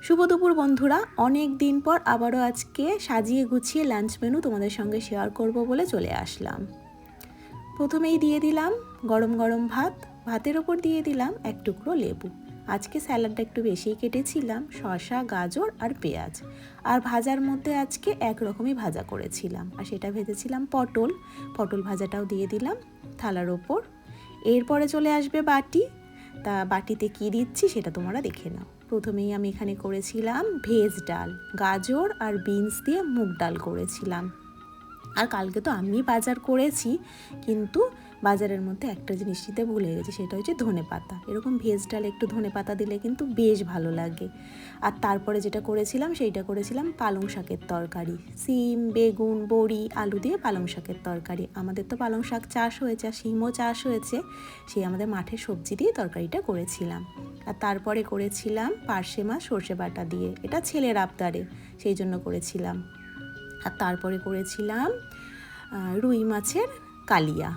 শুভ দুপুর বন্ধুরা, অনেক দিন পর আবারও আজকে সাজিয়ে গুছিয়ে লাঞ্চ মেনু তোমাদের সঙ্গে শেয়ার করব বলে চলে আসলাম। প্রথমেই দিয়ে দিলাম গরম গরম ভাত, ভাতের ওপর দিয়ে দিলাম এক টুকরো লেবু। আজকে স্যালাডটা একটু বেশিই কেটেছিলাম, শসা, গাজর আর পেঁয়াজ। আর ভাজার মধ্যে আজকে একরকমই ভাজা করেছিলাম, আর সেটা ভেজেছিলাম পটল ভাজাটাও দিয়ে দিলাম থালার ওপর। এরপরে চলে আসবে বাটি, তা বাটিতে কি দিচ্ছি সেটা তোমরা দেখে নাও। প্রথমেই আমি এখানে করেছিলাম ভেজ ডাল, গাজর আর বিনস দিয়ে মুগ ডাল করেছিলাম। আর কালকে তো আমি বাজার করেছি, কিন্তু বাজারের মধ্যে একটা জিনিস দিতে ভুলে গেছি, সেটা হচ্ছে ধনেপাতা। এরকম ভেজ ডাল একটু ধনেপাতা দিলে কিন্তু বেশ ভালো লাগে। আর তারপরে যেটা করেছিলাম সেইটা করেছিলাম পালং শাকের তরকারি, সিম, বেগুন, বড়ি, আলু দিয়ে পালং শাকের তরকারি। আমাদের তো পালং শাক চাষ হয়েছে আর সিমও চাষ হয়েছে, সেই আমাদের মাঠের সবজি দিয়ে তরকারিটা করেছিলাম। আর তারপরে করেছিলাম পার্শে মাছ সর্ষে বাটা দিয়ে, এটা ছেলের আবদারে সেই জন্য করেছিলাম। আর তারপরে করেছিলাম রুই মাছের কালিয়া।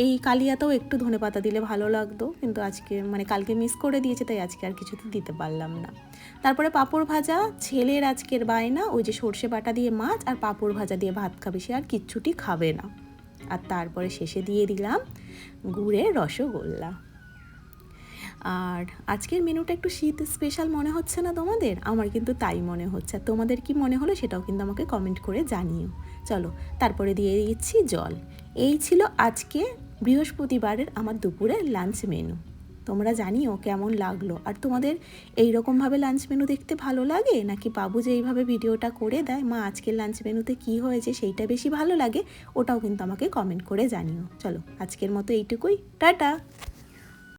এই কালিয়াতেও একটু ধনেপাতা দিলে ভালো লাগতো, কিন্তু আজকে কালকে মিস করে দিয়েছে, তাই আজকে আর কিছুতে দিতে পারলাম না। তারপরে পাঁপড় ভাজা, ছেলের আজকের বায়না ওই যে সর্ষে বাটা দিয়ে মাছ আর পাঁপড় ভাজা দিয়ে ভাত খাবে, সে আর কিচ্ছুটি খাবে না। আর তারপরে শেষে দিয়ে দিলাম গুড়ের রসগোল্লা। আর আজকের মেনুটা একটু শীত স্পেশাল মনে হচ্ছে না তোমাদের? আমার কিন্তু তাই মনে হচ্ছে। আর তোমাদের কি মনে হলো সেটাও কিন্তু আমাকে কমেন্ট করে জানিও। চলো, তারপরে দিয়ে দিচ্ছি জল। এই ছিল আজকে বৃহস্পতিবারের আমার দুপুরের লাঞ্চ মেনু। তোমরা জানিও কেমন লাগলো, আর তোমাদের এই রকমভাবে লাঞ্চ মেনু দেখতে ভালো লাগে, নাকি বাবু যে এইভাবে ভিডিওটা করে দেয় মা আজকের লাঞ্চ মেনুতে কি হয়েছে সেইটা বেশি ভালো লাগে, ওটাও কিন্তু আমাকে কমেন্ট করে জানিও। চলো, আজকের মতো এইটুকুই, টাটা।